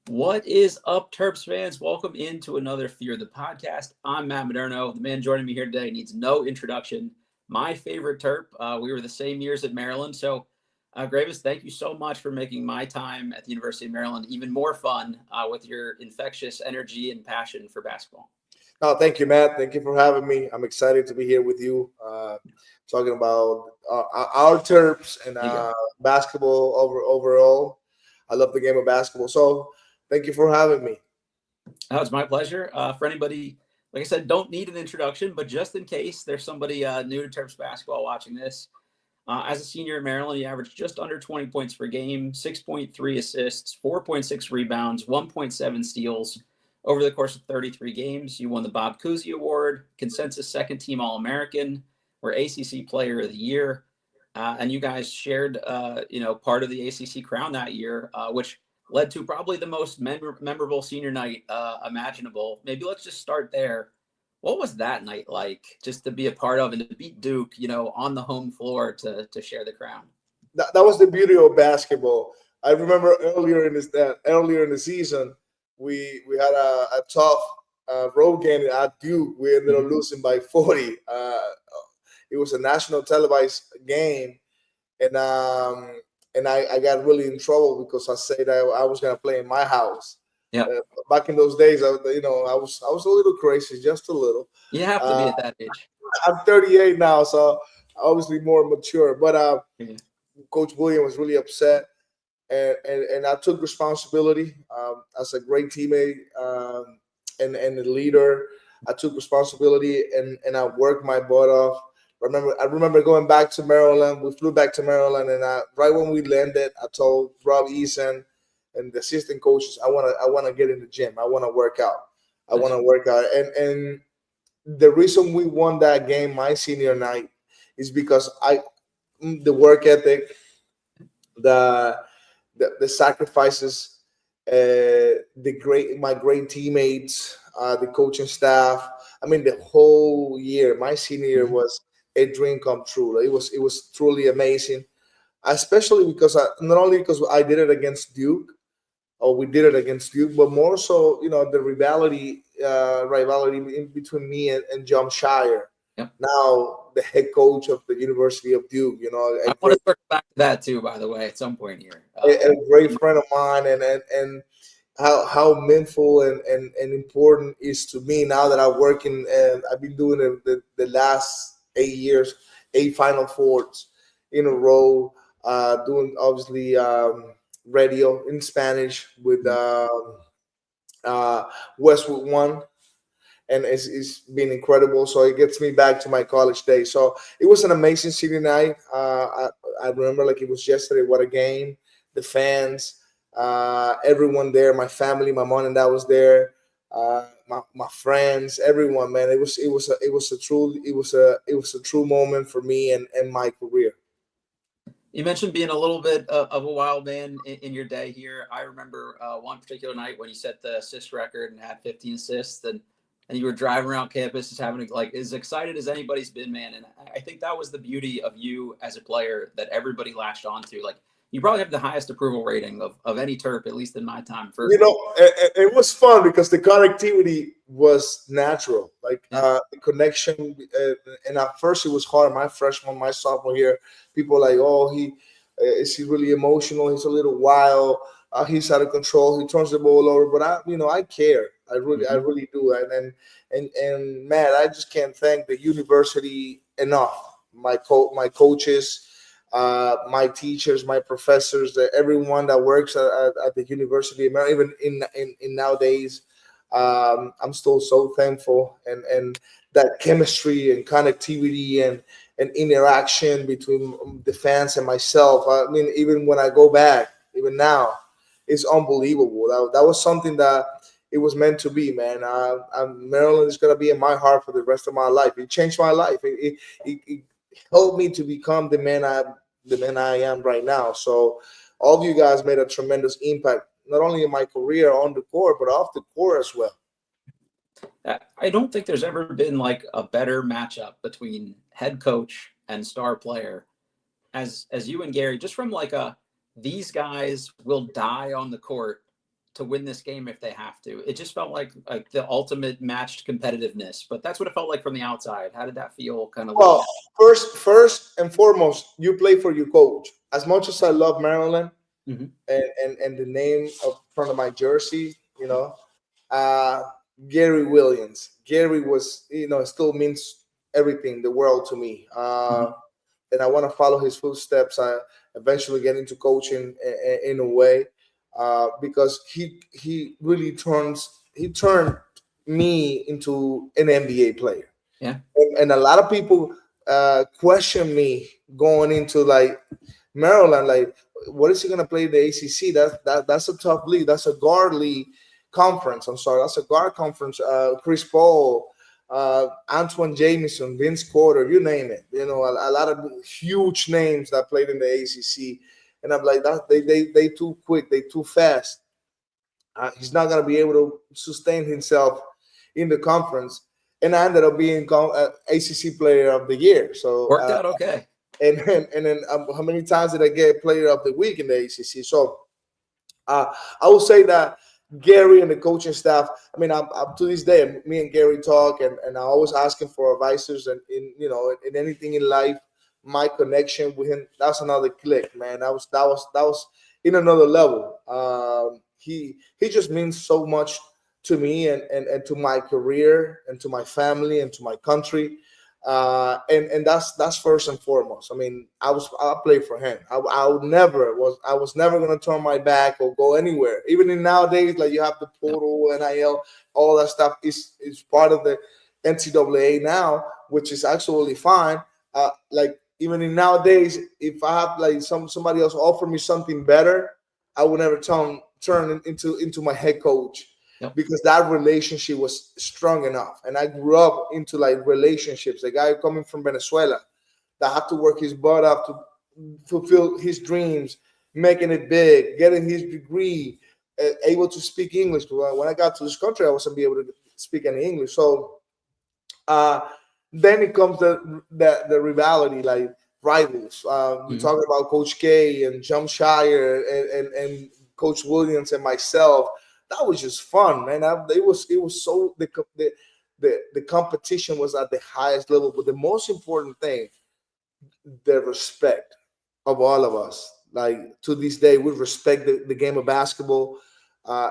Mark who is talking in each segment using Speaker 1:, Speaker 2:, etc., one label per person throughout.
Speaker 1: What is up, Terps fans? Welcome into another Fear the Podcast. I'm Matt Moderno. The man joining me here today needs no introduction. My favorite Terp. We were the same years at Maryland. So, Greivis, thank you so much for making my time at the University of Maryland even more fun with your infectious energy and passion for basketball.
Speaker 2: No, thank you, Matt. Thank you for having me. I'm excited to be here with you, talking about our Terps and basketball overall. I love the game of basketball. So thank you for having me.
Speaker 1: Oh, it's my pleasure. For anybody, like I said, don't need an introduction, but just in case there's somebody new to Terps basketball watching this, as a senior in Maryland, you averaged just under 20 points per game, 6.3 assists, 4.6 rebounds, 1.7 steals. Over the course of 33 games, you won the Bob Cousy Award, consensus second-team All-American, were ACC Player of the Year, and you guys shared, part of the ACC crown that year, which led to probably the most memorable senior night imaginable. Maybe let's just start there. What was that night like, just to be a part of and to beat Duke, on the home floor to share the crown?
Speaker 2: That was the beauty of basketball. I remember earlier in the season, we had a tough road game at Duke. We ended up losing by 40. It was a national televised game, and I got really in trouble because I said I was gonna play in my house.
Speaker 1: Yeah.
Speaker 2: Back in those days, I was a little crazy, just a little.
Speaker 1: You have to be at that age.
Speaker 2: I'm 38 now, so obviously more mature. But Coach William was really upset. And I took responsibility as a great teammate and a leader. I took responsibility and I worked my butt off. I remember going back to Maryland. We flew back to Maryland, and right when we landed, I told Rob Eason and the assistant coaches, I want to get in the gym. I want to work out. And the reason we won that game my senior night is because the work ethic, the sacrifices, my great teammates, the coaching staff. I mean, the whole year, my senior year was a dream come true. It was truly amazing, especially because not only because I did it against Duke, or we did it against Duke, but more so, the rivalry in between me and Jon Scheyer.
Speaker 1: Yep.
Speaker 2: Now the head coach of the University of Duke.
Speaker 1: I want to circle back to that too, by the way, at some point here.
Speaker 2: A great friend of mine, and how meaningful and important is to me now that I work in. I've been doing it the last 8 years, 8 Final Fours in a row, doing obviously radio in Spanish with Westwood One. And it's been incredible. So it gets me back to my college days. So it was an amazing senior night. I remember like it was yesterday. What a game! The fans, everyone there, my family, my mom and dad was there, my friends, everyone. Man, it was a true moment for me and my career.
Speaker 1: You mentioned being a little bit of a wild man in your day here. I remember one particular night when you set the assist record and had 15 assists, and you were driving around campus just having as excited as anybody's been, man. And I think that was the beauty of you as a player that everybody latched onto. Like, you probably have the highest approval rating of any Terp, at least in my time.
Speaker 2: It was fun because the connectivity was natural. The connection, and at first it was hard. My sophomore year, people were like, oh, is he really emotional? He's a little wild. He's out of control. He turns the ball over. But I care. I really do. And man, I just can't thank the university enough. My coaches, my teachers, my professors, everyone that works at the University of Maryland, even in nowadays, I'm still so thankful. And that chemistry and connectivity and interaction between the fans and myself. I mean, even when I go back, even now, it's unbelievable. That was something that it was meant to be, man. Maryland is going to be in my heart for the rest of my life. It changed my life. It helped me to become the man I am right now. So all of you guys made a tremendous impact, not only in my career on the court, but off the court as well.
Speaker 1: I don't think there's ever been like a better matchup between head coach and star player as you and Gary, just from like these guys will die on the court to win this game if they have to. It just felt like the ultimate matched competitiveness, but that's what it felt like from the outside. How did that feel? Kind of.
Speaker 2: Well, first and foremost, you play for your coach. As much as I love Maryland and the name of front of my jersey, uh, Gary Williams. Gary was, still means everything, the world to me. And I want to follow his footsteps. I eventually get into coaching in a way because he really turned me into an NBA player.
Speaker 1: Yeah.
Speaker 2: And a lot of people question me going into like Maryland, like, what is he going to play in the ACC? That's a tough league. That's a guard league conference. I'm sorry, that's a guard conference. Chris Paul, Antoine Jamison, Vince Carter, you name it. A lot of huge names that played in the ACC, and I'm like, that they too quick, they too fast. He's not going to be able to sustain himself in the conference. And I ended up being ACC Player of the Year. So
Speaker 1: worked out okay.
Speaker 2: And then how many times did I get Player of the Week in the ACC? So I will say that Gary and the coaching staff, I mean, up to this day, me and Gary talk, and I always ask him for advices, and in anything in life, my connection with him, that's another click, man. That was in another level. He just means so much to me and to my career and to my family and to my country. And that's first and foremost. I mean, I played for him. I was never going to turn my back or go anywhere. Even in nowadays, like, you have the portal, NIL, all that stuff is part of the NCAA now, which is absolutely fine. Like, even in nowadays, if I have like somebody else offer me something better, I would never turn into my head coach.
Speaker 1: Yep.
Speaker 2: Because that relationship was strong enough. And I grew up into like relationships. A guy coming from Venezuela that had to work his butt off to fulfill his dreams, making it big, getting his degree, able to speak English. When I got to this country, I wasn't able to speak any English. So then it comes the rivalry, like rivals. We're talking about Coach K and Jon Scheyer and Coach Williams and myself. That was just fun, man. It was so the competition was at the highest level. But the most important thing, the respect of all of us. Like, to this day, we respect the game of basketball.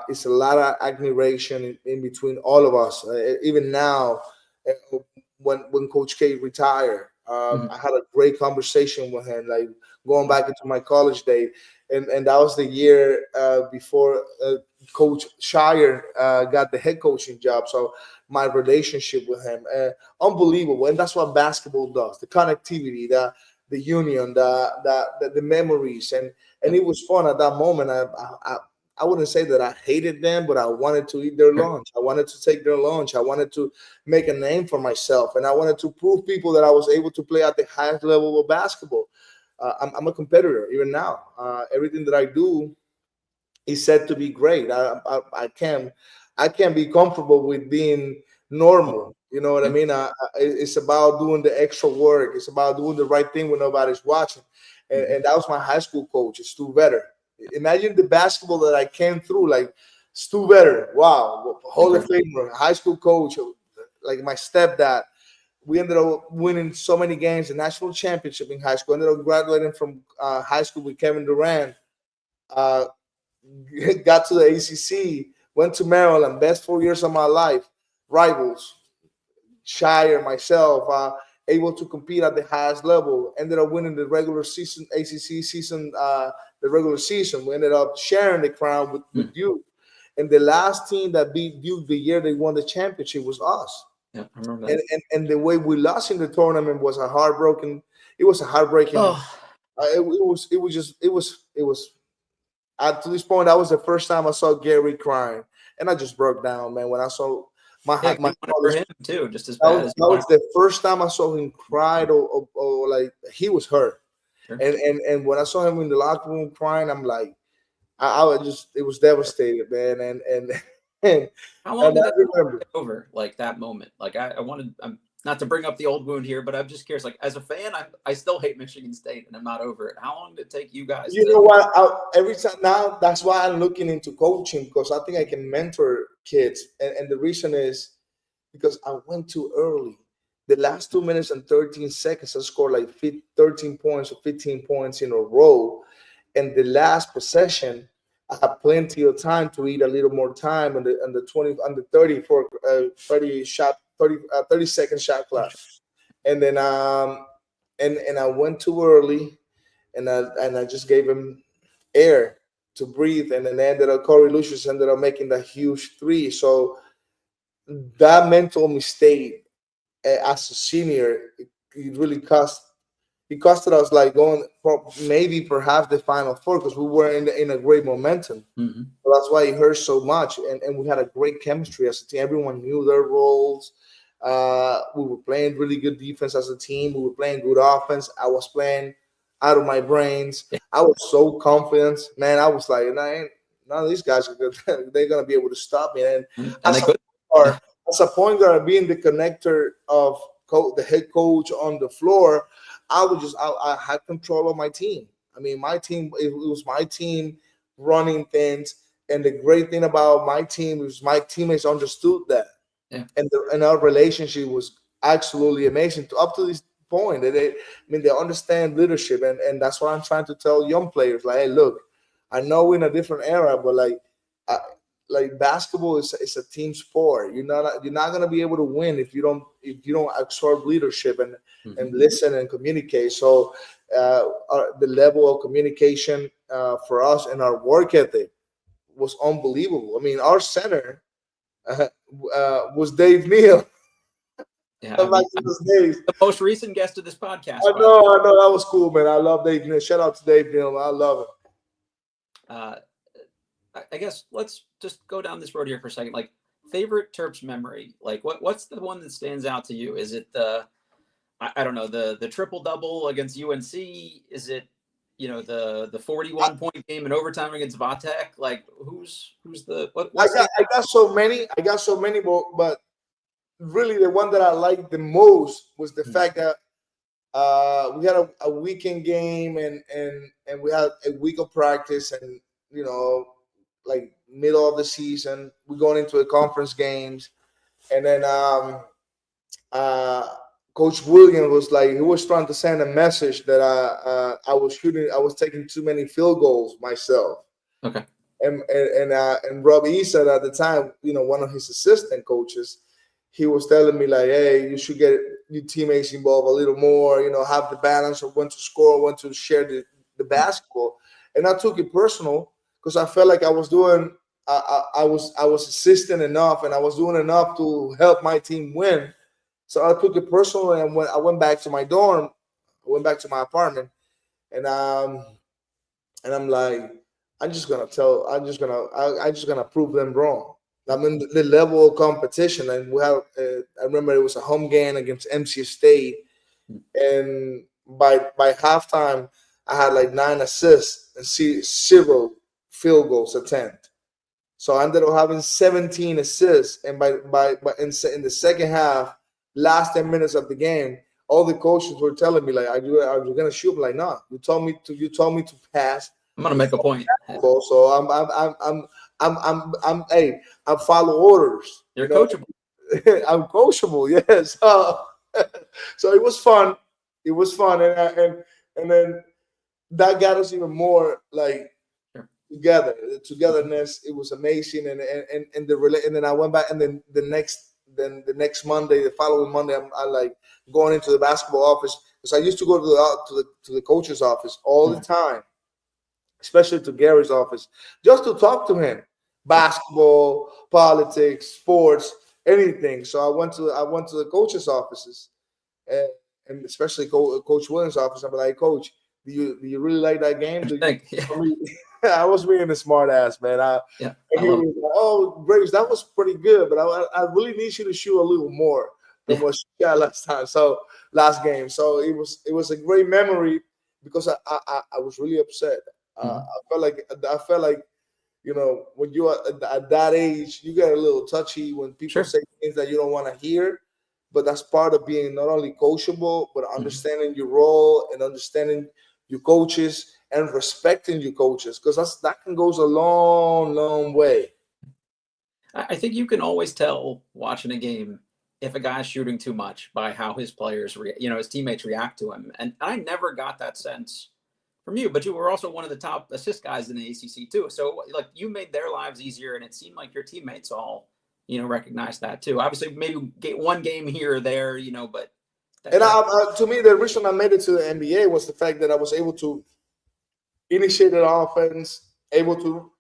Speaker 2: It's a lot of admiration in between all of us. Even now, when Coach K retired, I had a great conversation with him, like going back into my college day. And that was the year before Coach Scheyer got the head coaching job. So my relationship with him, unbelievable. And that's what basketball does: the connectivity, the union, the memories, and it was fun at that moment. I wouldn't say that I hated them, but I wanted to eat their lunch. I wanted to take their lunch. I wanted to make a name for myself, and I wanted to prove people that I was able to play at the highest level of basketball. I'm a competitor even now. Everything that I do is said to be great. I can't be comfortable with being normal. You know what I mean? It's about doing the extra work. It's about doing the right thing when nobody's watching. And that was my high school coach, Stu Vetter. Imagine the basketball that I came through, like Stu Vetter. Wow, Hall of Famer, high school coach, like my stepdad. We ended up winning so many games, the national championship in high school. Ended up graduating from high school with Kevin Durant. Got to the ACC, went to Maryland, best 4 years of my life. Rivals, Scheyer, myself, able to compete at the highest level. Ended up winning the regular season, ACC season, the regular season. We ended up sharing the crown with Duke. And the last team that beat Duke the year they won the championship was us.
Speaker 1: Yeah, I remember that.
Speaker 2: And the way we lost in the tournament was a heartbreaking. It was a heartbreaking. It was. To this point, that was the first time I saw Gary crying, and I just broke down, man. When I saw my
Speaker 1: for him too, just as
Speaker 2: that
Speaker 1: bad.
Speaker 2: Was, that was the first time I saw him cried or like he was hurt. Sure. And when I saw him in the locker room crying, I'm like, I was it was devastated, man. And
Speaker 1: how long did that remember over, like that moment? Like I wanted, not to bring up the old wound here, but I'm just curious. Like as a fan, I still hate Michigan State, and I'm not over it. How long did it take you guys?
Speaker 2: You know what? Every time now, that's why I'm looking into coaching, because I think I can mentor kids, and the reason is because I went too early. The last 2 minutes and 13 seconds, I scored like 13 points or 15 points in a row. And the last possession, I had plenty of time to eat a little more time on the 20 on the 30 for 30-second shot clock. And then and I went too early, and I just gave him air to breathe, and then ended up Corey Lucius ended up making that huge three. So that mental mistake as a senior, it really it costed us like going for maybe perhaps the Final Four, because we were in a great momentum.
Speaker 1: Mm-hmm.
Speaker 2: So that's why it hurt so much, and we had a great chemistry as a team. Everyone knew their roles. We were playing really good defense as a team. We were playing good offense. I was playing out of my brains. I was so confident, man. I was like, none of these guys are good. They're gonna be able to stop me. And
Speaker 1: they could.
Speaker 2: As a point guard, being the connector of the head coach on the floor, I had control of my team. I mean, my team, it was my team running things, and the great thing about my team was my teammates understood that.
Speaker 1: Yeah.
Speaker 2: And our relationship was absolutely amazing up to this point. They understand leadership, and that's what I'm trying to tell young players. Like, hey, look, I know we're in a different era, but like basketball is a team sport. You're not gonna be able to win if you don't absorb leadership and listen and communicate. So the level of communication for us and our work ethic was unbelievable. I mean, our center was Dave Neal.
Speaker 1: Yeah,
Speaker 2: the
Speaker 1: most recent guest of this podcast.
Speaker 2: I know that was cool, man. I love Dave Neal. Shout out to Dave Neal. I love him.
Speaker 1: I guess let's just go down this road here for a second. Like, favorite Terps memory. Like, what's the one that stands out to you? Is it I don't know, the triple double against UNC? Is it the 41 point game in overtime against Vatek? Like, who's the what?
Speaker 2: I got so many. But really the one that I liked the most was the fact that we had a weekend game, and we had a week of practice, and like middle of the season, we're going into a conference games, and then Coach Williams was like, he was trying to send a message that I was taking too many field goals myself.
Speaker 1: Okay.
Speaker 2: And Rob Easton at the time, one of his assistant coaches, he was telling me like, hey, you should get your teammates involved a little more, have the balance of when to score, when to share the basketball. And I took it personal, because I felt like I was doing, I was assisting enough, and I was doing enough to help my team win. So I took it personal, and when I went back to my dorm, I went back to my apartment, and I'm like, I'm just gonna prove them wrong. I mean, the level of competition, and we have. I remember it was a home game against NC State, and by halftime, I had like 9 assists and 0 field goals attempt. So I ended up having 17 assists, and by in the second half, last 10 minutes of the game, all the coaches were telling me like, "Are you gonna shoot?" I'm like, "No, you told me to pass.
Speaker 1: I'm gonna make a point."
Speaker 2: So hey, I follow orders.
Speaker 1: You're coachable.
Speaker 2: I'm coachable, yes. So it was fun. It was fun, and then that got us even more like together. The togetherness, it was amazing, and then I went back, and then the next Monday, the following Monday, I like going into the basketball office, because I used to go to the coach's office all the time, especially to Gary's office, just to talk to him, basketball, politics, sports, anything. So I went to the coach's offices, and especially Coach Williams' office. I'm like, Coach, do you really like that game? I was being a smart ass, man. He was like, oh, Greivis, that was pretty good, but I really need you to shoot a little more than what you got last game. So it was a great memory, because I was really upset. I felt like when you are at that age, you get a little touchy when people say things that you don't want to hear. but that's part of being not only coachable, but understanding your role and understanding your coaches and respecting your coaches, because that can goes a long, long way.
Speaker 1: I think you can always tell watching a game if a guy's shooting too much by how his players, his teammates react to him. And I never got that sense from you, but you were also one of the top assist guys in the ACC too. So like you made their lives easier, and it seemed like your teammates all, recognized that too. Obviously, maybe get one game here or there, but.
Speaker 2: And to me, the reason I made it to the NBA was the fact that I was able to initiate the offense, able to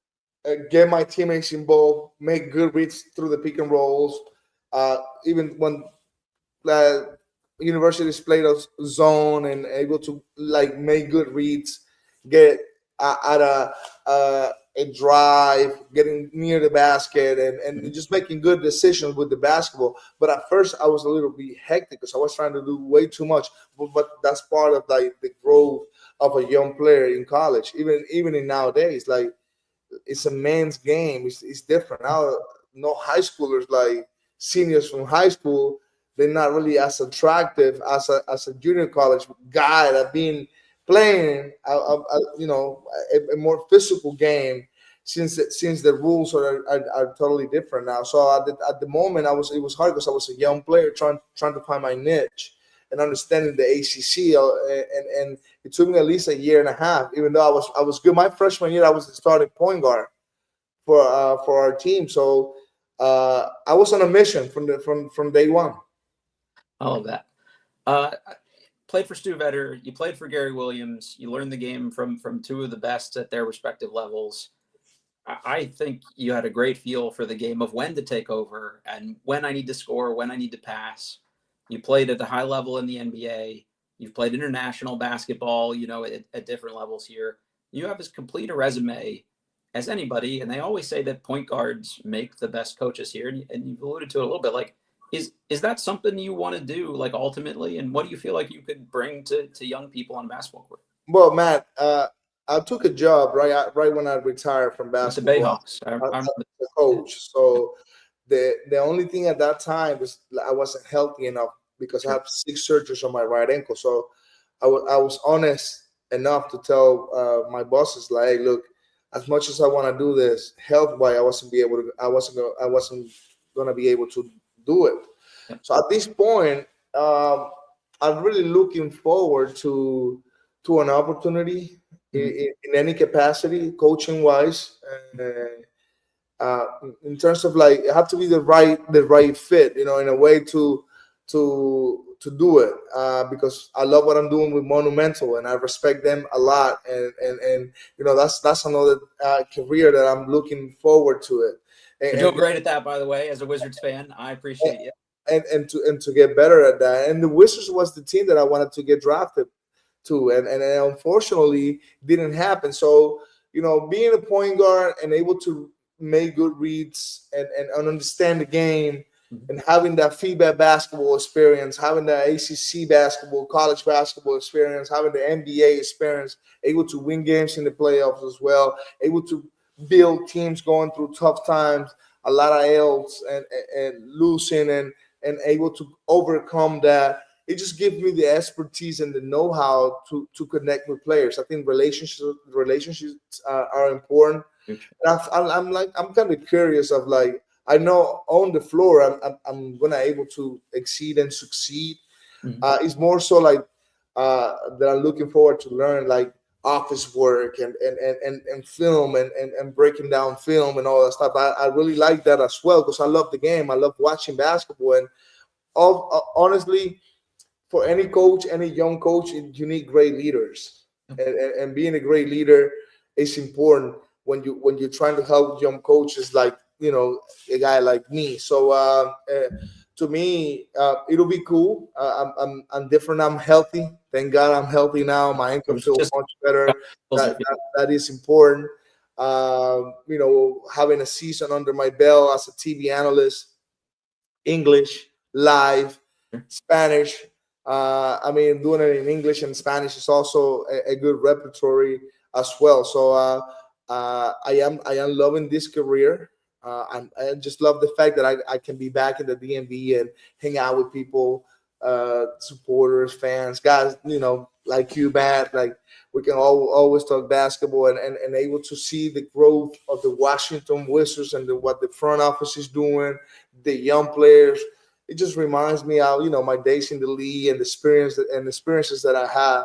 Speaker 2: get my teammates involved, make good reads through the pick and rolls. Even when universities played a zone and able to like make good reads, get at a drive, getting near the basket, and just making good decisions with the basketball. But at first, I was a little bit hectic because I was trying to do way too much. But that's part of like the growth of a young player in college. Even in nowadays, like it's a man's game. It's different now. No high schoolers like seniors from high school. They're not really as attractive as a junior college guy that been playing a more physical game since the rules are totally different now. So at the moment it was hard because I was a young player trying to find my niche and understanding the ACC, and it took me at least a year and a half. Even though I was good my freshman year, I was the starting point guard for our team. So I was on a mission from day one.
Speaker 1: All of that. Played for Stu Vetter. You played for Gary Williams. You learned the game from two of the best at their respective levels. I think you had a great feel for the game of when to take over and when I need to score, when I need to pass. You played at the high level in the NBA. You've played international basketball, at different levels here. You have as complete a resume as anybody, and they always say that point guards make the best coaches here, and you've alluded to it a little bit. Like, is that something you want to do, like, ultimately? And what do you feel like you could bring to young people on basketball court?
Speaker 2: Well, Matt, I took a job right when I retired from basketball.
Speaker 1: The Bayhawks.
Speaker 2: I'm the coach. So the only thing at that time was I wasn't healthy enough because I have 6 surgeries on my right ankle. So I was honest enough to tell my bosses, like, hey, look, as much as I want to do this, health-wise, I wasn't going to be able to do it.
Speaker 1: Yep.
Speaker 2: So at this point, I'm really looking forward to an opportunity in any capacity, coaching wise, in terms of like it have to be the right fit, in a way to do it, because I love what I'm doing with Monumental and I respect them a lot, and that's another career that I'm looking forward to it.
Speaker 1: You're doing great at that, by the way, as a Wizards fan. I appreciate you.
Speaker 2: And to get better at that. And the Wizards was the team that I wanted to get drafted to, and unfortunately didn't happen. So being a point guard and able to make good reads and understand the game, and having that feedback basketball experience, having that ACC basketball, college basketball experience, having the NBA experience, able to win games in the playoffs as well, able to build teams going through tough times, a lot of L's and losing, and able to overcome that. It just gives me the expertise and the know-how to connect with players. I think relationships are important. And I'm kind of curious of, like, I know on the floor I'm gonna able to exceed and succeed. It's more so like that I'm looking forward to learn, like, office work and film and breaking down film and all that stuff. I really like that as well because I love the game. I love watching basketball, and honestly, for any coach, any young coach, you need great leaders, and being a great leader is important when you're trying to help young coaches, like a guy like me. So to me, it'll be cool. I'm different. I'm healthy. Thank God I'm healthy now. My ankle feels much better. That is important. Having a season under my belt as a TV analyst, English, live, Spanish. Doing it in English and Spanish is also a good repertory as well. So I am loving this career. I just love the fact that I can be back in the DMV and hang out with people, supporters, fans, guys, like you, Matt. Like we can always talk basketball and able to see the growth of the Washington Wizards and what the front office is doing, the young players. It just reminds me of my days in the league and the experiences that I had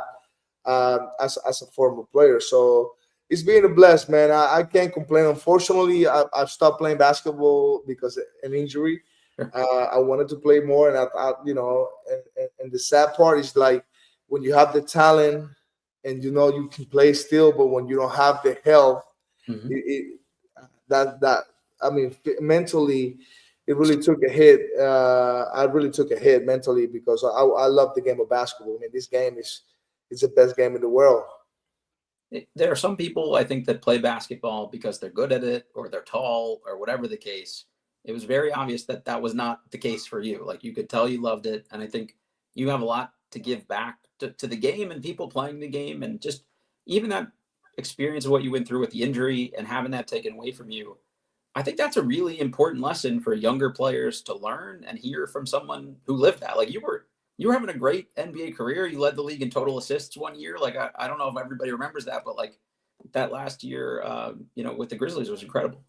Speaker 2: as a former player. So it's been a blessed, man. I can't complain. Unfortunately, I've stopped playing basketball because of an injury.
Speaker 1: Sure.
Speaker 2: I wanted to play more, and and the sad part is like when you have the talent and you can play still, but when you don't have the health,
Speaker 1: Mhm.
Speaker 2: that I mean, mentally, it really took a hit. I really took a hit mentally because I love the game of basketball. I mean, this game is the best game in the world.
Speaker 1: There are some people I think that play basketball because they're good at it or they're tall or whatever the case. It was very obvious that that was not the case for you. Like you could tell you loved it, and I think you have a lot to give back to the game and people playing the game, and just even that experience of what you went through with the injury and having that taken away from you. I think that's a really important lesson for younger players to learn and hear from someone who lived that. Like you were having a great NBA career. You led the league in total assists one year. Like I don't know if everybody remembers that, but like that last year, with the Grizzlies was incredible.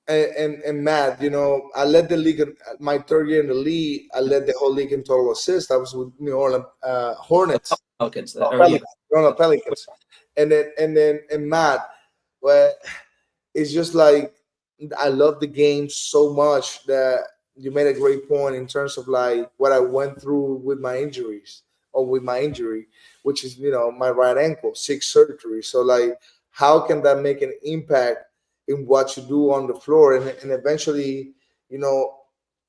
Speaker 2: And Matt, I led the league my third year in the league. I led the whole league in total assists. I was with New Orleans
Speaker 1: The
Speaker 2: Hornets,
Speaker 1: Pelicans,
Speaker 2: no,
Speaker 1: or yeah,
Speaker 2: Pelicans, no, Pelicans, and Matt, well, it's just like I love the game so much that you made a great point in terms of like what I went through with my injuries or with my injury, which is my right ankle, 6 surgeries. So like, how can that make an impact in what you do on the floor, and eventually, you know,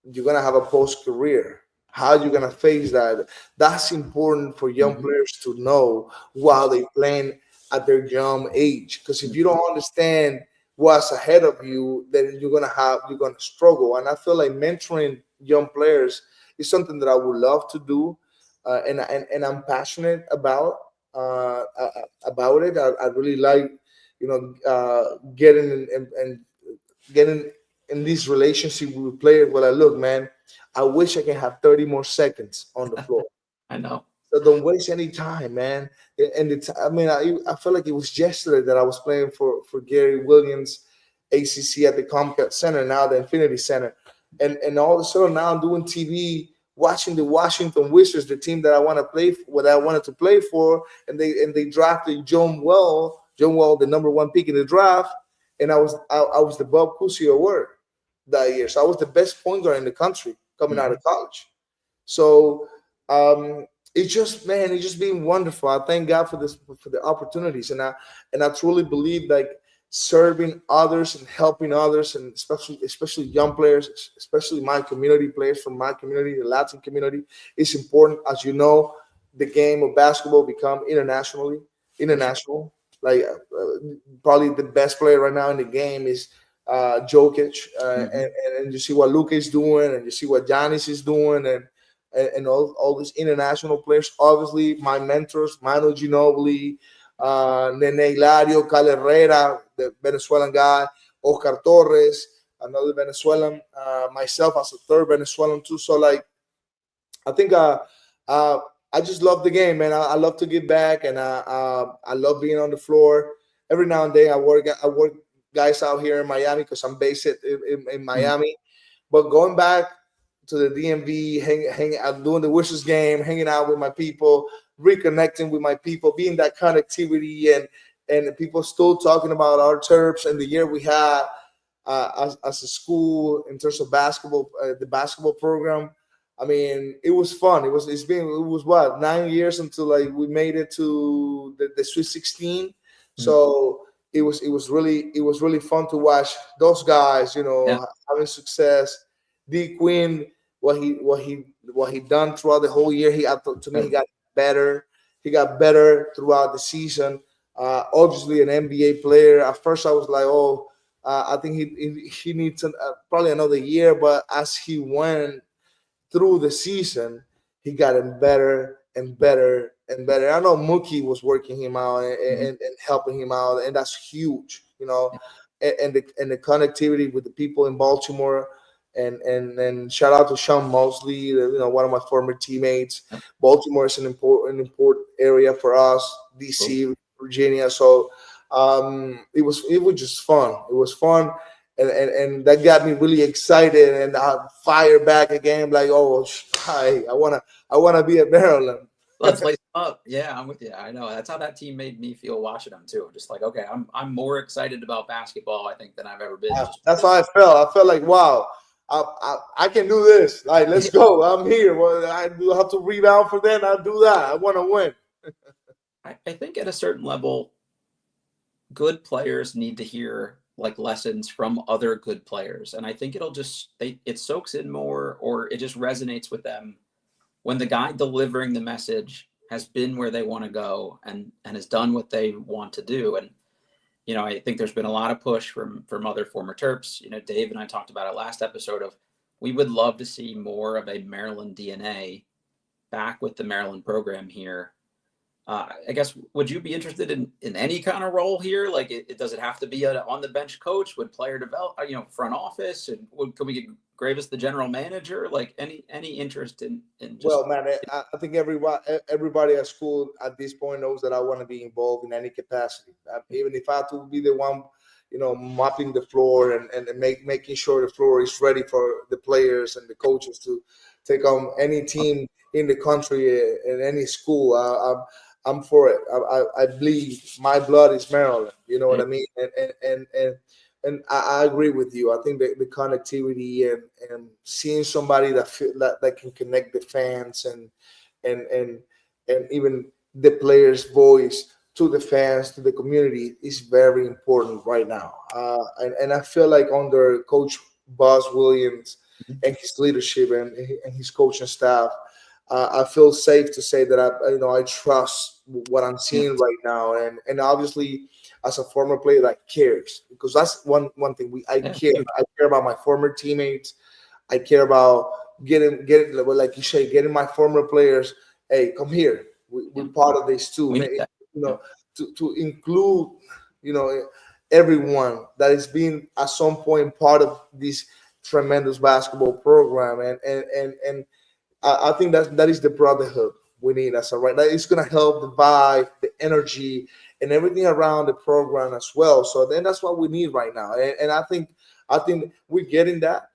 Speaker 2: you're gonna have a post career. How you gonna face that? That's important for young
Speaker 1: hmm
Speaker 2: players to know while they playing at their young age. Because if you don't understand what's ahead of you, then you're gonna struggle. And I feel like mentoring young players is something that I would love to do, and I'm passionate about it. I really like getting and getting in this relationship with players. Well, I look, man, I wish I can have 30 more seconds on the floor.
Speaker 1: I know.
Speaker 2: So don't waste any time, man. And I mean, I felt like it was yesterday that I was playing for Gary Williams, ACC at the Comcast Center, now the Infinity Center, and all of a sudden now I'm doing TV, watching the Washington Wizards, the team that I want to play for, what I wanted to play for, and they drafted John Wall, the number one pick in the draft, and I was the Bob Cousy award that year, so I was the best point guard in the country coming out
Speaker 1: hmm
Speaker 2: of college. So it's just been wonderful. I thank God for this, for the opportunities, and I truly believe like serving others and helping others, and especially young players, especially my community players from my community, the Latin community, is important. As you know, the game of basketball become
Speaker 1: For sure.
Speaker 2: international. Like probably the best player right now in the game is Jokic,
Speaker 1: hmm
Speaker 2: and you see what Luka is doing, and you see what Giannis is doing, and all these international players. Obviously, my mentors, Manu Ginobili, Nene Hilario, Cal Herrera, the Venezuelan guy, Oscar Torres, another Venezuelan, myself as a third Venezuelan too. So like, I think uh, I just love the game, man. I love to get back, and I love being on the floor. Every now and then, I work guys out here in Miami because I'm based in
Speaker 1: hmm
Speaker 2: Miami. But going back to the DMV, hanging out, doing the Wishes game, hanging out with my people, reconnecting with my people, being that connectivity, and people still talking about our Terps and the year we had as a school in terms of basketball, the basketball program. I mean, it was fun. It was what, 9 years until like we made it to the Sweet 16. So it was really fun to watch those guys,
Speaker 1: Yeah.
Speaker 2: having success. D Quinn, what he done throughout the whole year. To me, he
Speaker 1: Incredible.
Speaker 2: got better. He got better throughout the season. Obviously, an NBA player. At first, I was like, oh, I think he needs probably another year. But as he went through the season, he got him better and better and better. I know Mookie was working him out and,
Speaker 1: hmm
Speaker 2: and, and helping him out, and that's huge.
Speaker 1: Yeah.
Speaker 2: and the connectivity with the people in Baltimore. And shout out to Sean Mosley, one of my former teammates. Baltimore is an important area for us. DC, Virginia. So it was just fun. It was fun, and that got me really excited, and I fired back again. Like, oh, I wanna be at Maryland.
Speaker 1: Let's lace them up. Yeah, I'm with you. I know that's how that team made me feel watching them too. Just like, okay, I'm more excited about basketball, I think, than I've ever been.
Speaker 2: That's how I felt. I felt like, wow, I can do this. Like, let's go. I'm here. Well, I do have to rebound for them. I'll do that. I want to win.
Speaker 1: I think at a certain level, good players need to hear like lessons from other good players, and I think it soaks in more, or it just resonates with them when the guy delivering the message has been where they want to go and has done what they want to do. And I think there's been a lot of push from other former Terps. Dave and I talked about it last episode of we would love to see more of a Maryland DNA back with the Maryland program here. I guess, would you be interested in any kind of role here? Like, does it have to be an on the bench coach? Would player develop, front office? And can we get Greivis the general manager? Like, any interest in just?
Speaker 2: Well, man, I think everybody at school at this point knows that I want to be involved in any capacity. Even if I have to be the one, mopping the floor and making sure the floor is ready for the players and the coaches to take on any team in the country in any school. I'm for it. I bleed. My blood is Maryland. You know what I mean? And I agree with you. I think that the connectivity and seeing somebody that can connect the fans and even the players' voice to the fans, to the community, is very important right now. And I feel like under Coach Buzz Williams and his leadership and his coaching staff, I feel safe to say that I trust what I'm seeing right now, and obviously as a former player that cares, because that's one thing I care. I care about my former teammates. I care about getting like you say, getting my former players. Hey, come here. We're part of this too. To include everyone that is being at some point part of this tremendous basketball program, and I think that is the brotherhood we need as a right. That is going to help the vibe, the energy, and everything around the program as well. So then that's what we need right now, and I think we're getting that.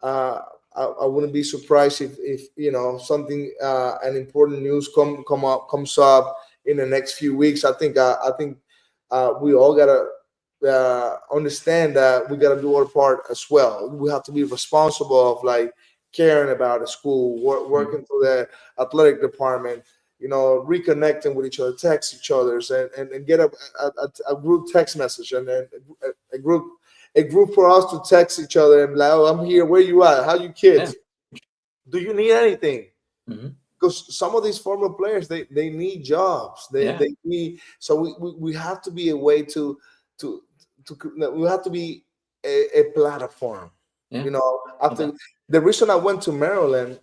Speaker 2: I wouldn't be surprised if something an important news comes up in the next few weeks. I think we all gotta understand that we gotta do our part as well. We have to be responsible of like caring about the school, working through the athletic department, reconnecting with each other, text each other's, and get a group text message, and then a group for us to text each other and be like, oh, I'm here. Where you at? How you kids? Yeah. Do you need anything? Because some of these former players, they need jobs. They need. So we have to be a way to we have to be a platform. After the reason I went to Maryland,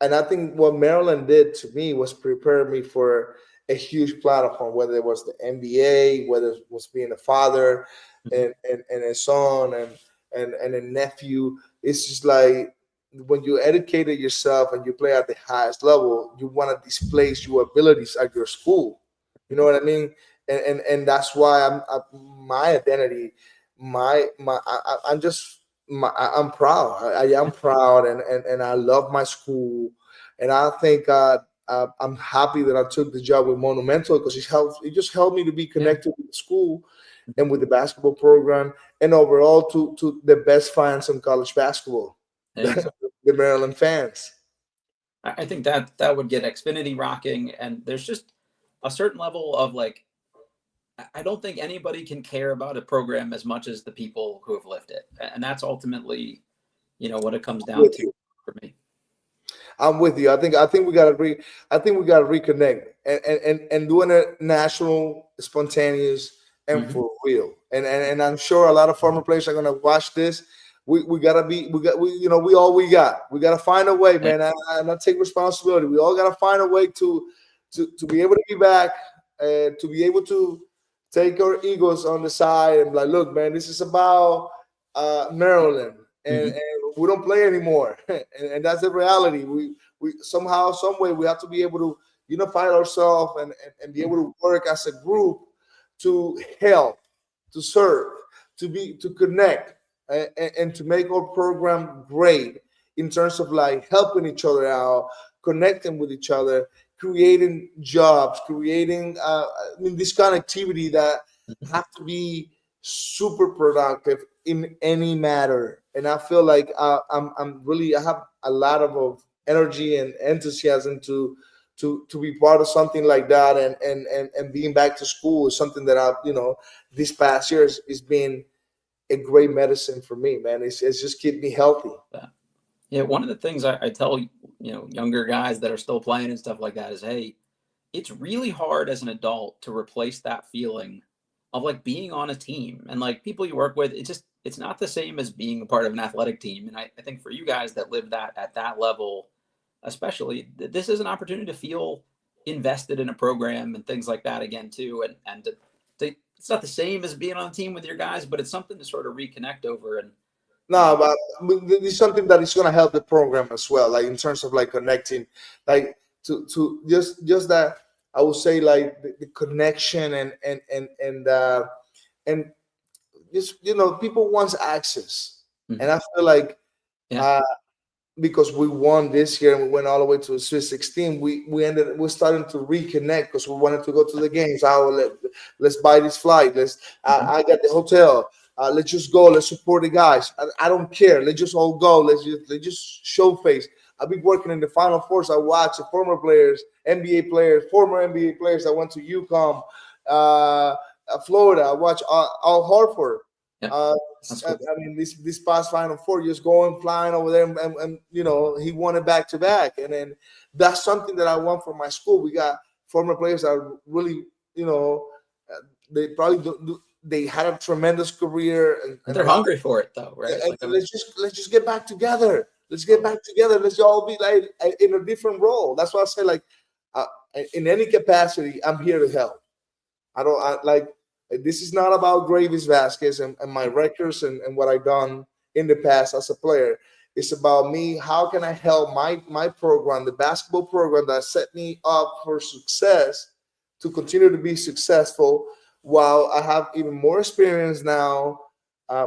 Speaker 2: and I think what Maryland did to me was prepare me for a huge platform, whether it was the NBA, whether it was being a father and a son and a nephew. It's just like when you educated yourself and you play at the highest level, you want to display your abilities at your school. You know what I mean? And that's why my identity, I'm proud. I am proud, and I love my school, and I think I'm happy that I took the job with Monumental, because it just helped me to be connected with the school and with the basketball program, and overall to the best fans in college basketball, the Maryland fans.
Speaker 1: I think that would get Xfinity rocking, and there's just a certain level of like, I don't think anybody can care about a program as much as the people who have lived it. And that's ultimately, what it comes down to for me.
Speaker 2: I'm with you. I think we gotta reconnect and doing it national, spontaneous, and for real. And I'm sure a lot of former players are gonna watch this. We gotta find a way, man. And I take responsibility. We all gotta find a way to be able to be back, to be able to take our egos on the side and like, look, man, this is about Maryland, and we don't play anymore, and that's the reality. We somehow, some way, we have to be able to unify ourselves and be able to work as a group to help, to serve, to connect, and to make our program great in terms of like helping each other out, connecting with each other, creating jobs, creating this connectivity that have to be super productive in any matter. And I feel like I'm really, I have a lot of energy and enthusiasm to be part of something like that, and being back to school is something that I've, this past year has been a great medicine for me, man. It's just keep me healthy.
Speaker 1: Yeah, one of the things I tell younger guys that are still playing and stuff like that is, hey, it's really hard as an adult to replace that feeling of like being on a team and like people you work with. It's not the same as being a part of an athletic team. And I think for you guys that live that at that level, especially, this is an opportunity to feel invested in a program and things like that again too. And it's not the same as being on a team with your guys, but it's something to sort of reconnect over. And
Speaker 2: No, but it's something that is going to help the program as well, like in terms of like connecting, like to just that, I would say, like the connection and just people wants access, and I feel like
Speaker 1: yeah.
Speaker 2: Because we won this year and we went all the way to the Sweet 16, we're starting to reconnect because we wanted to go to the games. Let's buy this flight. I got the hotel. Let's just go. Let's support the guys. I don't care. Let's just all go. Let's just show face. I've been working in the Final Fours. I watch the former players, NBA players, former NBA players that went to UConn, Florida. I watch Al Horford.
Speaker 1: Yeah.
Speaker 2: Cool. I mean, this past Final Four, just going flying over there, and he won it back to back, and then that's something that I want for my school. We got former players that really, they probably they had a tremendous career, and
Speaker 1: they're hungry for it though, right?
Speaker 2: Let's just get back together. Let's get back together. Let's all be like in a different role. That's why I say, like, in any capacity, I'm here to help. This is not about Greivis Vasquez and my records and what I've done in the past as a player. It's about me. How can I help my program, the basketball program that set me up for success, to continue to be successful while I have even more experience now,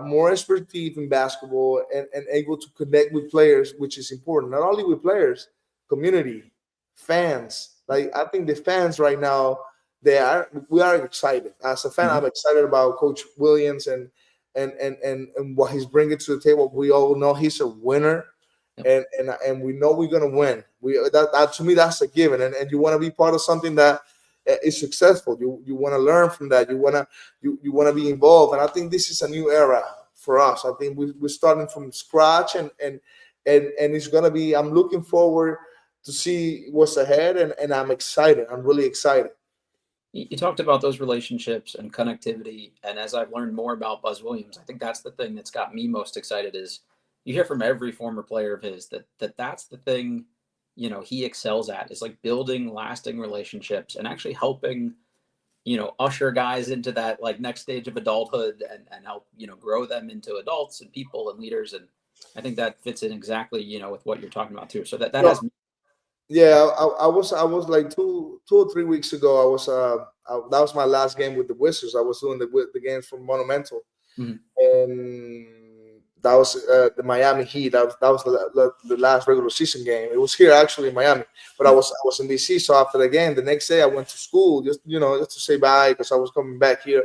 Speaker 2: more expertise in basketball, and able to connect with players, which is important. Not only with players, community, fans. Like, I think the fans right now, we are excited. As a fan, I'm excited about Coach Williams and what he's bringing to the table. We all know he's a winner, and we know we're gonna win. That to me, that's a given. And you want to be part of something that is successful. You want to learn from that. You want to be involved. And I think this is a new era for us. I think we're starting from scratch, and it's gonna be. I'm looking forward to see what's ahead, and I'm excited. I'm really excited.
Speaker 1: You talked about those relationships and connectivity, and as I've learned more about Buzz Williams, I think that's the thing that's got me most excited. Is you hear from every former player of his that's the thing, he excels at, is like building lasting relationships and actually helping, usher guys into that like next stage of adulthood and help, grow them into adults and people and leaders. And I think that fits in exactly, with what you're talking about too. So that has.
Speaker 2: Yeah, I was like 2 or 3 weeks ago. That was my last game with the Wizards. I was doing the games from Monumental, and that was the Miami Heat. That was the last regular season game. It was here actually in Miami, but I was in DC. So after the game, the next day I went to school just to say bye, because I was coming back here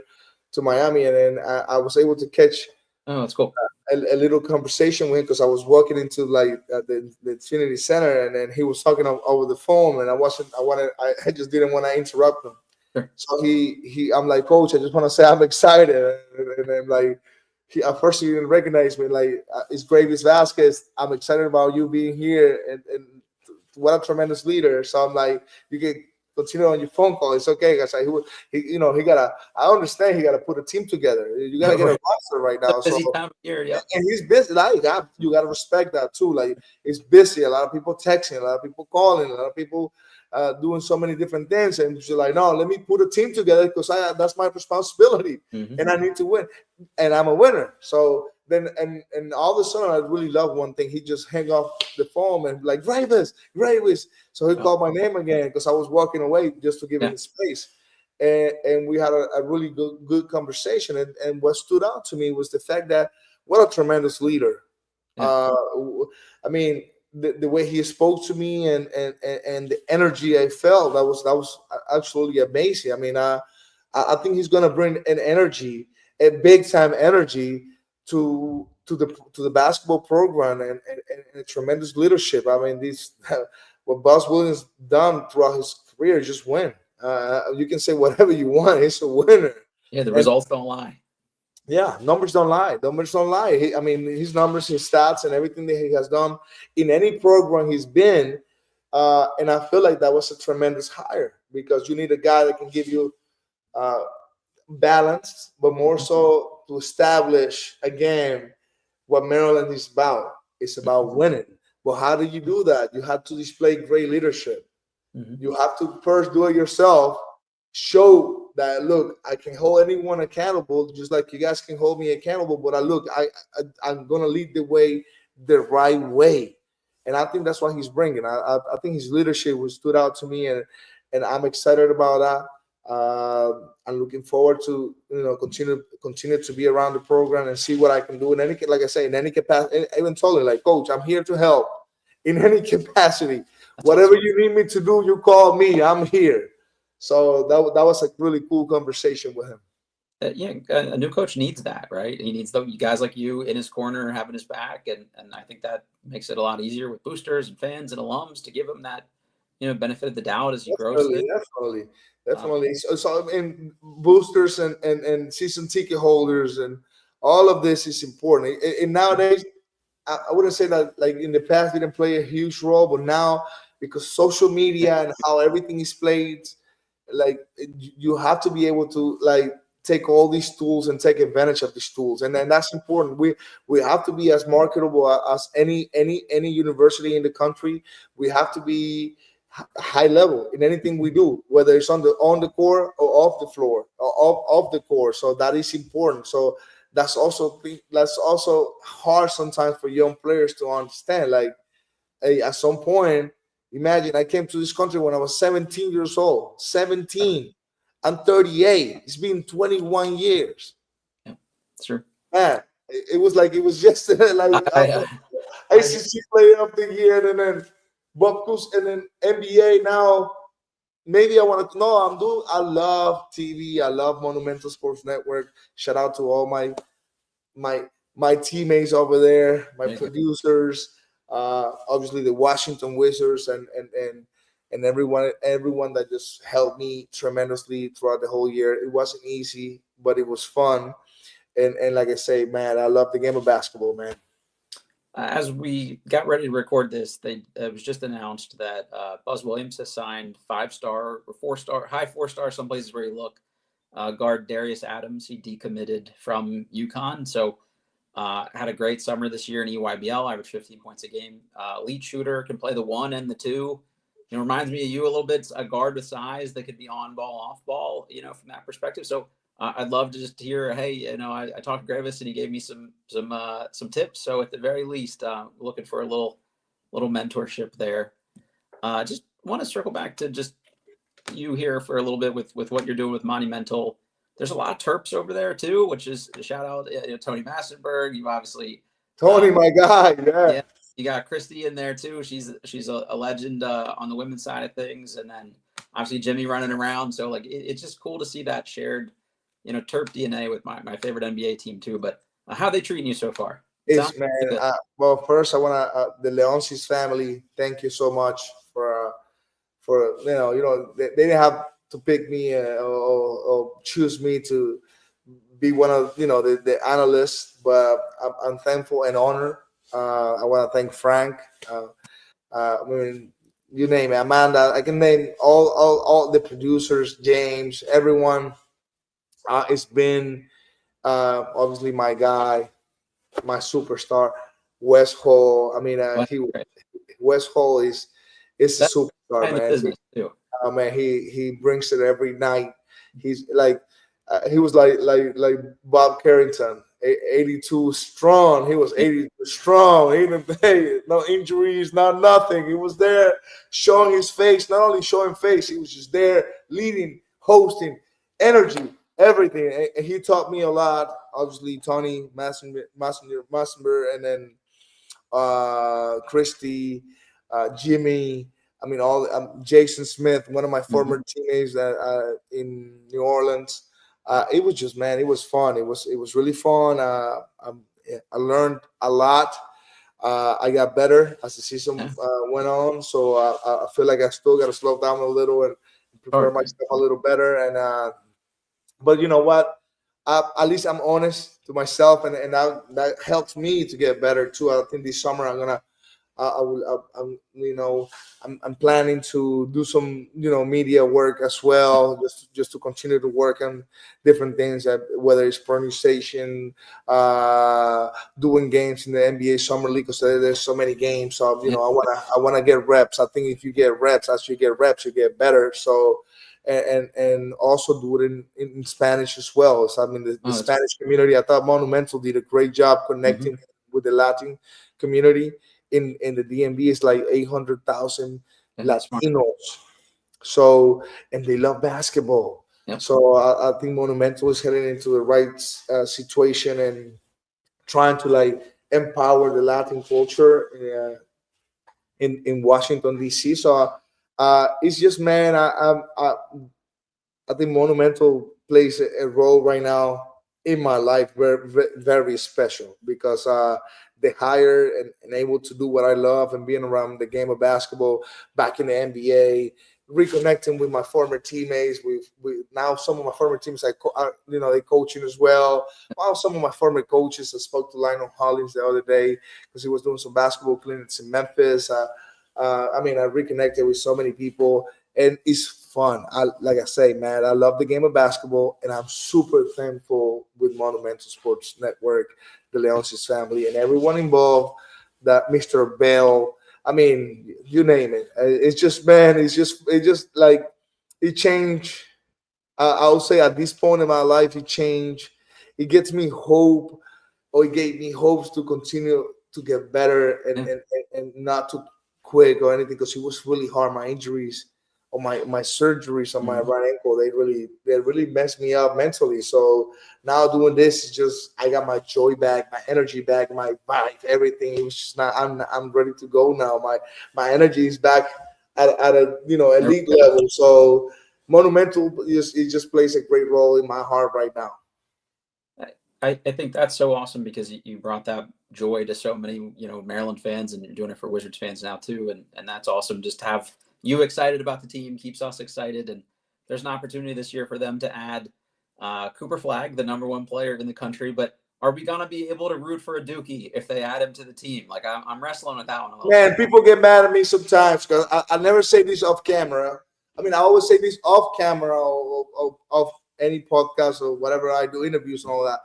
Speaker 2: to Miami, and then I was able to catch.
Speaker 1: Oh, that's cool.
Speaker 2: A little conversation with him, because I was walking into like the Infinity Center, and then he was talking over the phone, and I just didn't want to interrupt him. Sure. So I'm like, Coach, I just want to say I'm excited, and then like at first he didn't recognize me, like, it's Greivis Vasquez. I'm excited about you being here, and what a tremendous leader. So I'm like, you can continue on your phone call. It's okay, guys. I understand he gotta put a team together. You gotta get a roster right now. So and he's busy. Like, you gotta respect that too. Like, it's busy. A lot of people texting, a lot of people calling, a lot of people doing so many different things. And she's like, no, let me put a team together because that's my responsibility, and I need to win, and I'm a winner. So then, and all of a sudden, I really love one thing. He just hang off the phone and like, Greivis. So he called my name again because I was walking away just to give him space. And we had a really good conversation. And what stood out to me was the fact that what a tremendous leader. I mean, the way he spoke to me and the energy I felt, that was absolutely amazing. I mean, I think he's gonna bring an energy, a big time energy to the basketball program and a tremendous leadership. I mean, what Buzz Williams done throughout his career, just win. You can say whatever you want. He's a winner.
Speaker 1: Yeah, the results don't lie.
Speaker 2: Yeah, numbers don't lie. Numbers don't lie. I mean, his numbers, his stats, and everything that he has done in any program he's been. And I feel like that was a tremendous hire because you need a guy that can give you balance, but more so to establish again what Maryland is about. It's about winning. Well, how do you do that? You have to display great leadership. You have to first do it yourself. Show that, look, I can hold anyone accountable, just like you guys can hold me accountable. But I'm gonna lead the way, the right way, and I think that's what he's bringing. I think his leadership was stood out to me, and I'm excited about that. I'm looking forward to continue to be around the program and see what I can do in any, like I say, in any capacity. Even told him, like, Coach, I'm here to help in any capacity. Whatever you need me to do, you call me. I'm here. So that was a really cool conversation with him.
Speaker 1: A new coach needs that, right? He needs guys like you in his corner, having his back, and I think that makes it a lot easier with boosters and fans and alums to give him that, benefit of the doubt as he grows.
Speaker 2: Definitely. So in boosters and season ticket holders and all of this is important. And nowadays, I wouldn't say that like in the past didn't play a huge role, but now because social media and how everything is played, like you have to be able to like take all these tools and take advantage of these tools, and then that's important. We have to be as marketable as any university in the country. We have to be high level in anything we do, whether it's on the court or off the floor or off the court. So that is important. So that's also hard sometimes for young players to understand. Like, hey, at some point, imagine I came to this country when I was 17 years old. 17. I'm 38. It's been 21 years.
Speaker 1: Yeah, sure.
Speaker 2: Man, it was just like ACC player of the year, and then Bob Cousy, and then NBA now. Maybe I want to know. I love TV. I love Monumental Sports Network. Shout out to all my teammates over there, my producers, obviously the Washington Wizards, and everyone that just helped me tremendously throughout the whole year. It wasn't easy, but it was fun. And like I say, man, I love the game of basketball, man.
Speaker 1: As we got ready to record this, it was just announced that Buzz Williams has signed 5-star or 4-star, high 4-star, some places where you look, guard Darius Adams. He decommitted from UConn. So had a great summer this year in EYBL, averaged 15 points a game. Elite shooter, can play the 1 and the 2. Reminds me of you a little bit, a guard with size that could be on ball, off ball, from that perspective. So I'd love to just hear, hey, I talked to Greivis and he gave me some tips. So at the very least, looking for a little mentorship there. Just want to circle back to just you here for a little bit with what you're doing with Monumental. There's a lot of Terps over there too, which is a shout out, Tony Massenberg. You've obviously
Speaker 2: Tony, my guy, yeah.
Speaker 1: You got Christy in there too. She's a legend on the women's side of things, and then obviously Jimmy running around. So like it's just cool to see that shared, Terp DNA with my favorite NBA team too. But how are they treating you so far?
Speaker 2: Well, first I want to the Leonsis family. Thank you so much for they didn't have to pick me or choose me to be one of the analysts, but I'm thankful and honored. I want to thank Frank. I mean, you name it, Amanda. I can name all the producers, James, everyone. It's been obviously my guy, my superstar, Wes Hall. I mean, Wes Hall is a superstar. Sorry,
Speaker 1: And the
Speaker 2: man.
Speaker 1: business too.
Speaker 2: Man, he brings it every night. He's like he was like Bob Carrington, 82 strong. He was 82 strong. He didn't hey, no injuries, not nothing. He was there showing his face. Not only showing face, he was just there leading, hosting, energy, everything. And he taught me a lot. Obviously, Tony Massenber, and then Christy, Jimmy. I mean, all Jason Smith, one of my former teammates in New Orleans. It was just, man, it was fun. It was really fun. I learned a lot. I got better as the season went on, so I feel like I still got to slow down a little and prepare myself a little better. And but you know what? At least I'm honest to myself, and that helps me to get better too. I think this summer I'm gonna I'm planning to do some media work as well, just to continue to work on different things, whether it's pronunciation, doing games in the NBA Summer League, because there's so many games. So I wanna get reps. I think if you get reps, as you get reps, you get better. So. And also do it in Spanish as well. So I mean, the Spanish community, I thought Monumental did a great job connecting with the Latin community. In the DMV, it's like 800,000 Latinos. So, and they love basketball.
Speaker 1: Yep.
Speaker 2: So I think Monumental is heading into the right situation and trying to like empower the Latin culture in Washington D.C. So it's just, man, I think Monumental plays a role right now in my life very, very special, because they hire and able to do what I love, and being around the game of basketball back in the NBA, reconnecting with my former teammates. We now some of my former teams, they coaching as well. Well, some of my former coaches, I spoke to Lionel Hollins the other day because he was doing some basketball clinics in Memphis. I reconnected with so many people, and it's fun. Like I say, man, I love the game of basketball, and I'm super thankful with Monumental Sports Network, the Leonsis family, and everyone involved. That Mr. Bell, I mean, you name it. It's just, man, it just like it changed. I would say at this point in my life, it changed. It gets me hope, or it gave me hopes to continue to get better and not to quit or anything, because it was really hard. My injuries or my surgeries on my right ankle, they really messed me up mentally. So now doing this is just, I got my joy back, my energy back, my vibe, everything. It was just not, I'm ready to go now. My energy is back at a elite level. So Monumental it just plays a great role in my heart right now.
Speaker 1: I think that's so awesome, because you brought that joy to so many, Maryland fans, and you're doing it for Wizards fans now too. And that's awesome. Just to have you excited about the team keeps us excited. And there's an opportunity this year for them to add Cooper Flagg, the #1 player in the country. But are we going to be able to root for a Dookie if they add him to the team? Like, I'm wrestling with that one a little
Speaker 2: bit. People get mad at me sometimes because I never say this off camera. I mean, I always say this off camera or off any podcast or whatever I do, interviews and all that.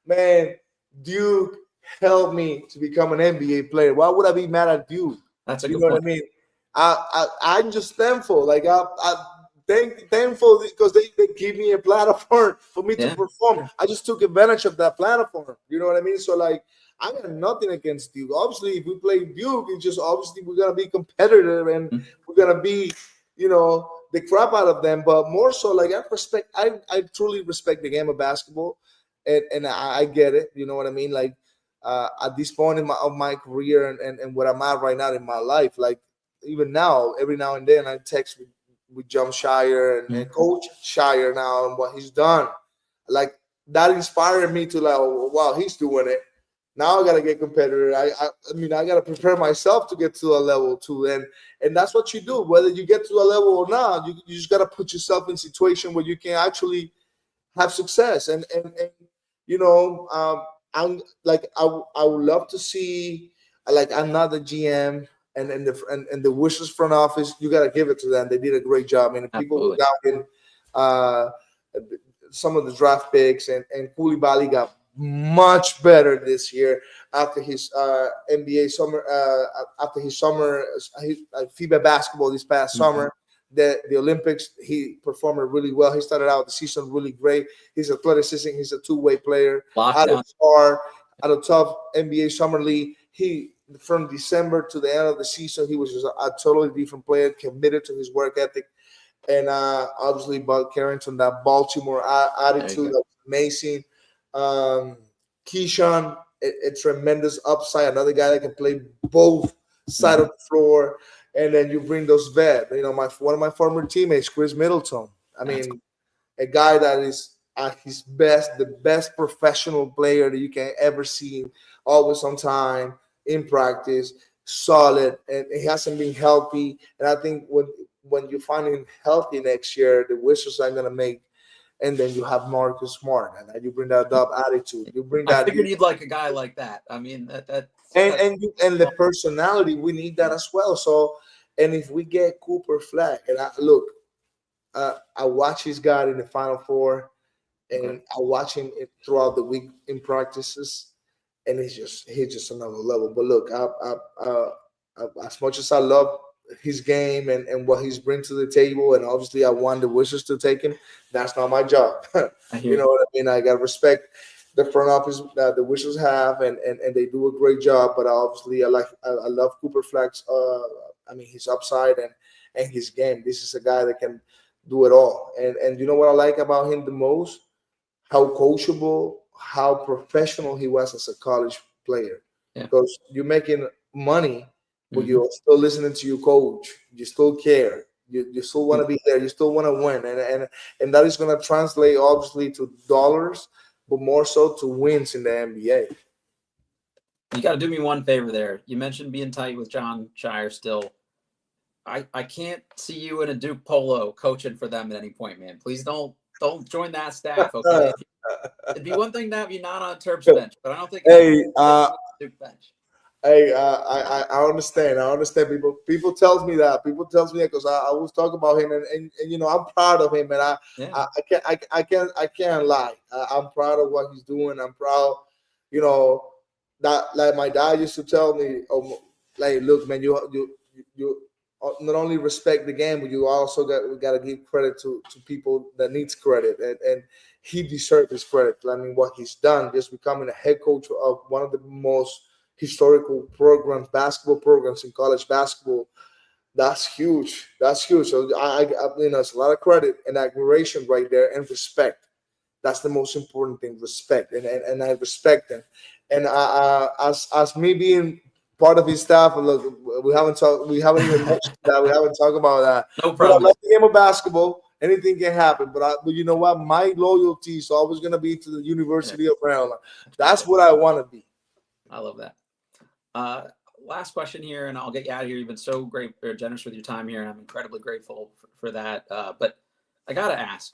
Speaker 2: Man, Duke helped me to become an NBA player. Why would I be mad at Duke?
Speaker 1: That's a good point.
Speaker 2: What I mean? I'm just thankful. Like I'm thankful because they give me a platform for me to perform. I just took advantage of that platform. You know what I mean? So like, I got nothing against Duke. Obviously, if we play Duke, it's just obviously we're gonna be competitive and we're gonna be, the crap out of them. But more so, like I truly respect the game of basketball, and I get it. You know what I mean? Like at this point of my career and what I'm at right now in my life, like even now, every now and then I text with Jon Scheyer and Coach Scheyer now and what he's done. Like that inspired me to like, oh, wow, he's doing it. Now I gotta get competitive. I mean, I gotta prepare myself to get to a level too, and that's what you do. Whether you get to a level or not, you just gotta put yourself in a situation where you can actually have success. And I'm like I would love to see like another GM and the Wizards front office. You gotta give it to them. They did a great job. I mean, people were doubting some of the draft picks, and Koulibaly got much better this year after his NBA summer, after his summer, his FIBA basketball this past summer. The Olympics, he performed really well. He started out the season really great. He's athleticism. He's a two-way player. Out of star, out of tough NBA summer league. He from December to the end of the season, he was just a totally different player, committed to his work ethic, and obviously Bud Carrington, that Baltimore attitude, that was amazing. Keyshawn, a tremendous upside, another guy that can play both sides of the floor. And then you bring those vets. You know, one of my former teammates, Chris Middleton. I mean, a guy that is at his best, the best professional player that you can ever see, always on time, in practice, solid, and he hasn't been healthy. And I think when you find him healthy next year, the Wizards are going to make. And then you have Marcus Smart, and you bring that up attitude. You bring that.
Speaker 1: I figured you'd like a guy like that. I mean,
Speaker 2: and the personality, we need that as well. So, and if we get Cooper Flag, and I watch his guy in the Final Four, and I watch him throughout the week in practices, and he's just another level. But look, as much as I love his game and what he's bring to the table, and obviously I want the Wizards to take him. That's not my job. You know what I mean? I got to respect the front office that the Wizards have, and they do a great job. But obviously, I love Cooper Flagg's. I mean, his upside and his game. This is a guy that can do it all. And you know what I like about him the most? How coachable, how professional he was as a college player. Because you're making money, but you're still listening to your coach. You still care. You still want to be there. You still want to win. And that is going to translate, obviously, to dollars, but more so to wins in the NBA.
Speaker 1: You got to do me one favor there. You mentioned being tight with Jon Scheyer still. I can't see you in a Duke polo coaching for them at any point, man. Please don't join that staff, okay? It'd be one thing to have you not on Terps bench, but I don't think Duke bench.
Speaker 2: Hey, I understand. I understand. People tells me that. People tells me that because I always talk about him, and you know I'm proud of him, and I can't lie. I'm proud of what he's doing. I'm proud, you know, that like my dad used to tell me, like, look, man, you not only respect the game, but you also got to give credit to people that needs credit, and he deserves his credit. I mean, what he's done, just becoming a head coach of one of the most historical programs, basketball programs in college basketball, that's huge. That's huge. So I you know, it's a lot of credit and admiration right there, and respect. That's the most important thing, respect, and I respect them. And as me being part of his staff, look, we haven't even mentioned that. We haven't talked about that.
Speaker 1: No problem.
Speaker 2: But I like the game of basketball. Anything can happen, but you know what? My loyalty is always going to be to the University of Maryland. That's what I want to be.
Speaker 1: I love that. Last question here, and I'll get you out of here. You've been so great or generous with your time here, and I'm incredibly grateful for that. But I got to ask,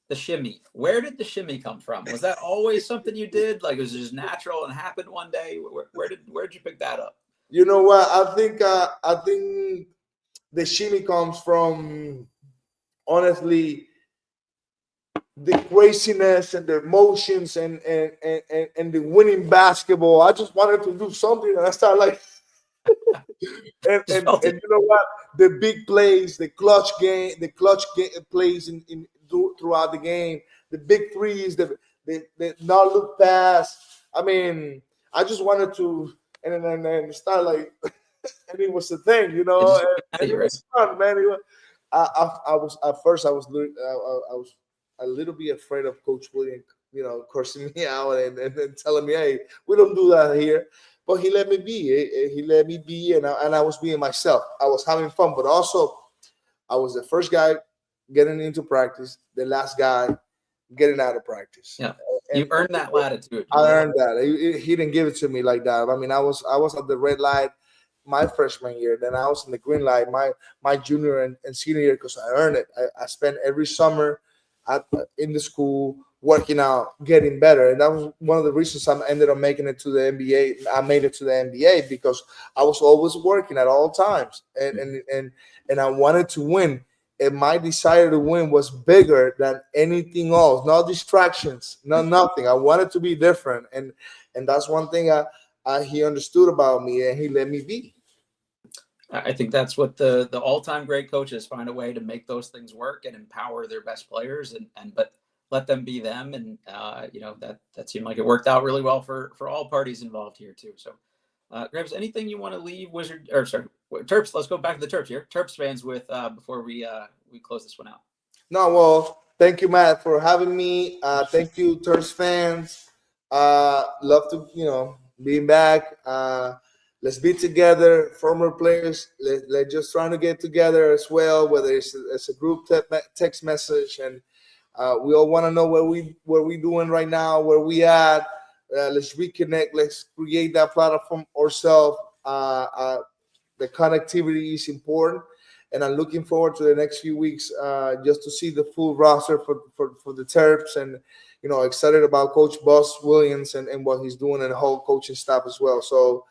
Speaker 1: the shimmy, where did the shimmy come from? Was that always something you did? Like, was it just natural and happened one day? Where'd you pick that up?
Speaker 2: You know what? I think the shimmy comes from, honestly, the craziness and the emotions and the winning basketball. I just wanted to do something, and I started like, and you know what? The big plays, the clutch plays in throughout the game, the big threes, the not look pass. I mean, I just wanted to, and then start like, and it was the thing, you know, and it was fun, man. I was at first I was a little bit afraid of Coach William, you know, cursing me out and telling me, hey, we don't do that here. But he let me be. He let me be, and I was being myself. I was having fun, but also I was the first guy getting into practice, the last guy getting out of practice.
Speaker 1: Yeah, you earned that latitude.
Speaker 2: I earned that. He didn't give it to me like that. I mean, I was at the red light my freshman year. Then I was in the green light my junior and senior year because I earned it. I spent every summer in the school working out, getting better, and that was one of the reasons I ended up making it to the NBA. I made it to the NBA because I was always working at all times, and I wanted to win. and my desire to win was bigger than anything else. No distractions, no nothing. I wanted to be different, and that's one thing he understood about me, and he let me be.
Speaker 1: I think that's what the all-time great coaches find a way to make those things work and empower their best players, and but let them be them. And that seemed like it worked out really well for all parties involved here too. So, Greivis, anything you want to leave Terps? Let's go back to the Terps here. Terps fans with before we close this one out.
Speaker 2: No, well, thank you, Matt, for having me. Thank you, Terps fans. Love to being back. Let's be together, former players. Let's just trying to get together as well, whether it's a group text message, and we all want to know where we doing right now, where we at. Let's reconnect. Let's create that platform ourselves. The connectivity is important, and I'm looking forward to the next few weeks just to see the full roster for the Terps, and excited about Coach Boss Williams and what he's doing, and the whole coaching staff as well. So.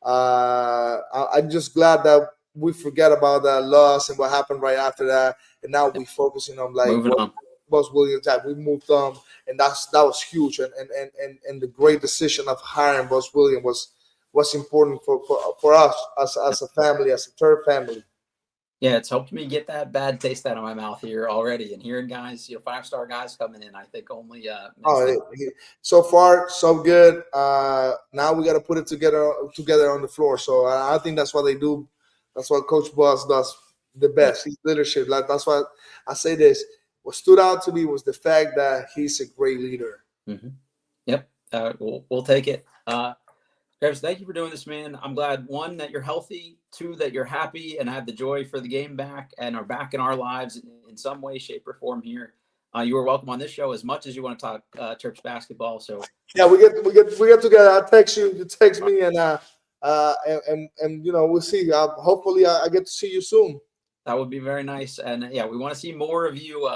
Speaker 2: I'm just glad that we forget about that loss and what happened right after that, and now we're focusing on
Speaker 1: on.
Speaker 2: Boss Williams had. We moved on, and that was huge, and the great decision of hiring Boss Williams was important for us as a family, as a Terp family.
Speaker 1: Yeah, it's helped me get that bad taste out of my mouth here already, and hearing guys, 5-star guys coming in, I think only.
Speaker 2: So far so good. Now we got to put it together on the floor. So I think that's what they do. That's what Coach Boss does the best. His leadership. That's why I say this. What stood out to me was the fact that he's a great leader.
Speaker 1: Mm-hmm. Yep, we'll take it. Greivis, thank you for doing this, man. I'm glad, one, that you're healthy, two, that you're happy and have the joy for the game back and are back in our lives in some way, shape, or form here. You are welcome on this show as much as you want to talk Terps basketball. So
Speaker 2: yeah, we get together. I'll text you. You text me, and we'll see. Hopefully, I get to see you soon.
Speaker 1: That would be very nice. And yeah, we want to see more of you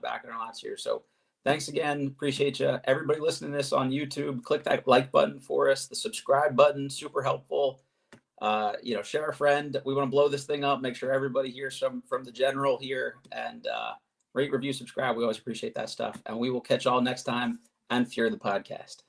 Speaker 1: back in our lives here. So. Thanks again. Appreciate you. Everybody listening to this on YouTube, click that like button for us. The subscribe button, super helpful. Share a friend. We want to blow this thing up. Make sure everybody hears from the general here, and rate, review, subscribe. We always appreciate that stuff. And we will catch y'all next time on Fear the Podcast.